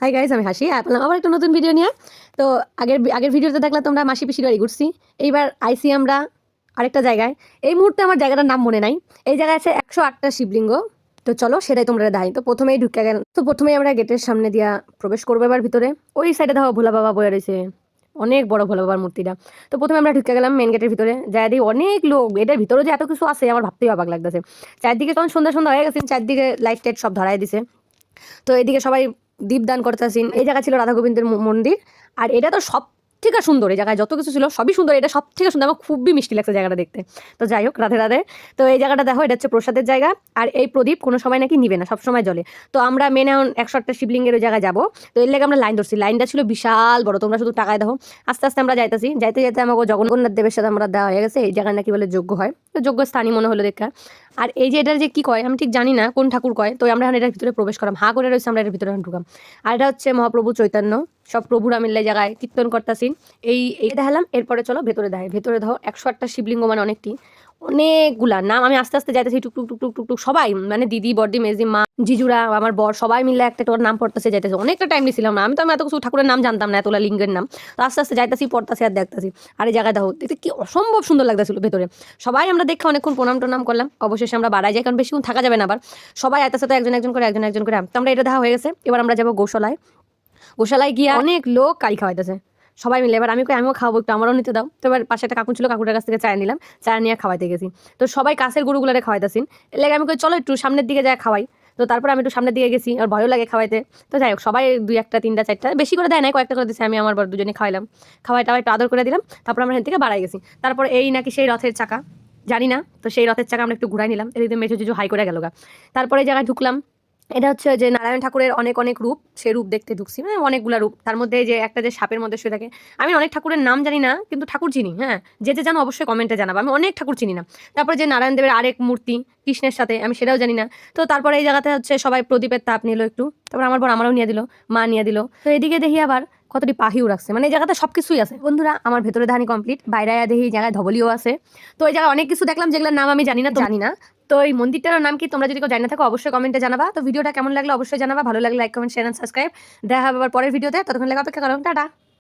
Hi guys, আমি হাসি আপনার আবার একটা নতুন ভিডিও নিয়ে। তো আগের ভিডিওতে দেখলাম তোমরা মাসি পিসির বাড়ি ঘুরছি। এইবার আইসি আমরা আরেকটা জায়গায়। এই মুহূর্তে আমার জায়গাটার নাম মনে নাই। এই জায়গায় আছে 108টা শিবলিঙ্গ। তো চলো সেটাই তোমরা দেখাই। তো প্রথমেই ঢুকে গেল, তো প্রথমেই আমরা গেটের সামনে দিয়া প্রবেশ করবো এবার ভিতরে। ওই সাইডে দেখো ভোলা বাবা বয়ে রয়েছে, অনেক বড় ভোলা বাবার মূর্তিটা। তো প্রথমে আমরা ঢুকে গেলাম মেন গেটের ভিতরে, যাই দিই অনেক লোক। এটার ভিতরে যে এত কিছু আছে আমার ভাবতেই অবাক লাগতেছে। চারদিকে তখন সন্ধ্যা সন্ধ্যা হয়ে গেছে, চারদিকে লাইট টাইট সব ধরাই দিছে। তো এদিকে সবাই দীপদান করতেছেন। এই জায়গা ছিল রাধা গোবিন্দের মন্দির। আর এটা তো সব থেকে সুন্দর, এই জায়গায় যত কিছু ছিল সবই সুন্দর, এটা সব থেকে সুন্দর। আমার খুবই মিষ্টি লাগছে জায়গাটা দেখতে। তো যাই হোক, রাধে রাধে। তো এই জায়গাটা দেখো, এটা হচ্ছে প্রসাদের জায়গা। আর এই প্রদীপ কোনো সময় নাকি নিবে না, সবসময় জ্বলে। তো আমরা মেনে 108টা শিবলিঙ্গের ওই জায়গায় যাবো। তো এর লেগে আমরা লাইন ধরছি, লাইনটা ছিল বিশাল বড়, তোমরা শুধু টাকায় দেখো। আস্তে আস্তে আমরা যাইতেছি, যাইতে যাইতে আমাকে জগন্নাথ দেবের সাথে আমরা দেওয়া হয়ে গেছে। এই জায়গায় নাকি বলে যোগ্য হয়, তো যোগ্য স্থানই মনে হলো দেখা। আর এই যে এটার যে কি কয় আমি ঠিক জানি না, কোন ঠাকুর কয়। তো আমরা এখন এটার ভিতরে প্রবেশ করলাম, হা করে রয়েছে, আমরা এটার ভিতরে ঢুকাম। আর এটা হচ্ছে মহাপ্রভু চৈতন্য, সব প্রভুরা মিললে জায়গায় কীর্তন করতাছি। এই দেখালাম। এরপরে চলো ভেতরে দেখাই। ভেতরে ধরো 108টা শিবলিঙ্গ, মানে অনেকগুলা নাম। আমি আস্তে আস্তে যাইতেছি, টুক টুক টুক টুক টুক টুক। সবাই মানে দিদি, বড়দি, মেজি, মা, জিজুরা, আমার বর, সবাই মিলে একটা তোর নাম পড়তেছে, যাইতেছে। অনেকটা টাইম নিছিলাম না, আমি তো এত কিছু ঠাকুরের নাম জানতাম না, এতগুলা লিঙ্গের নাম। তো আস্তে আস্তে যাইতেছি, পড়তেছি আর দেখতেছি। আর এই জায়গায় দেখো, দেখতে কি অসম্ভব সুন্দর লাগতেছিল ভেতরে। সবাই আমরা দেখে অনেকক্ষণ প্রণাম টনাম করলাম। অবশেষে আমরা বাড়াই যাই, কারণ বেশিক্ষণ থাকা যাবে না আবার। সবাই আইতেছে তো একজন একজন করে, একজন একজন করে। তো আমরা এটা দেখা হয়ে গেছে। এবার আমরা যাবো গোশালায়। গোশালায় গিয়ে অনেক লোক কারি খাওয়াইতেছে সবাই মিলে। এবার আমিও খাওয়াবো, একটু আমারও নিতে দাও। তো এবার পাশে একটা কাকু ছিল, কাকুটার কাছ থেকে চায় নিলাম, চায় নিয়ে খাওয়াইতে গেছি। তো সবাই কাছের গরুগুলারে খাওয়াইতেছেন। এর লাগে আমি কই চলো একটু সামনের দিকে যায় খাওয়াই। তো তারপর আমি একটু সামনের দিকে গেছি, আর ভয়ও লাগে খাওয়াইতে। তো যাই হোক, সবাই 2 1টা 3টা 4টা বেশি করে দেয় নাই, কয়েকটা করে দিচ্ছে। আমি আমার বর দুজনে খাওয়াইলাম, টাওয়াই একটু আদর করে দিলাম। তারপর আমরা এখান থেকে বাড়াই গেছি। তারপর এই নাকি সেই রথের চাকা, জানি না। তো সেই রথের চাকা আমরা একটু ঘুরাই নিলাম, এদিকে মেজো জিজু হাই করে গেল গা। তারপরে এই জায়গায় ঢুকলাম। এটা হচ্ছে যে নারায়ণ ঠাকুরের অনেক অনেক রূপ, সেই রূপ দেখতে ঢুকছি, মানে অনেকগুলা রূপ। তার মধ্যে যে একটা যে সাপের মধ্যে শুয়ে থাকে। আমি অনেক ঠাকুরের নাম জানি না, কিন্তু ঠাকুর চিনি। হ্যাঁ, যে যে জানো অবশ্যই কমেন্টে জানাবো, আমি অনেক ঠাকুর চিনি না। তারপরে যে নারায়ণ দেবের আরেক মূর্তি কৃষ্ণের সাথে, আমি সেটাও জানি না। তো তারপরে এই জায়গাতে হচ্ছে সবাই প্রদীপের তাপ নিল একটু। তারপর আমার বর আমারও নিয়ে দিল, মা নিয়ে দিল। তো এদিকে দেখি আবার কতটি পাখিও রাখছে, মানে এই জায়গাতে সবকিছুই আছে। বন্ধুরা, আমার ভেতরে ধানি কমপ্লিট, বাইরে দেখি এই জায়গায় ধবলিও আছে। তো এই জায়গায় অনেক কিছু দেখলাম যেগুলোর নাম আমি জানি না। তো এই মন্দিরটার নাম কি তোমরা যদি কেউ জানি না থাকো অবশ্যই কমেন্টে জানাবা। তো ভিডিওটা কেমন লাগলো অবশ্যই জানাবা, ভালো লাগলে like comment share and subscribe. দেখা হবে আবার পরের ভিডিওতে, ততক্ষণ লাগে অপেক্ষা করো, টাটা।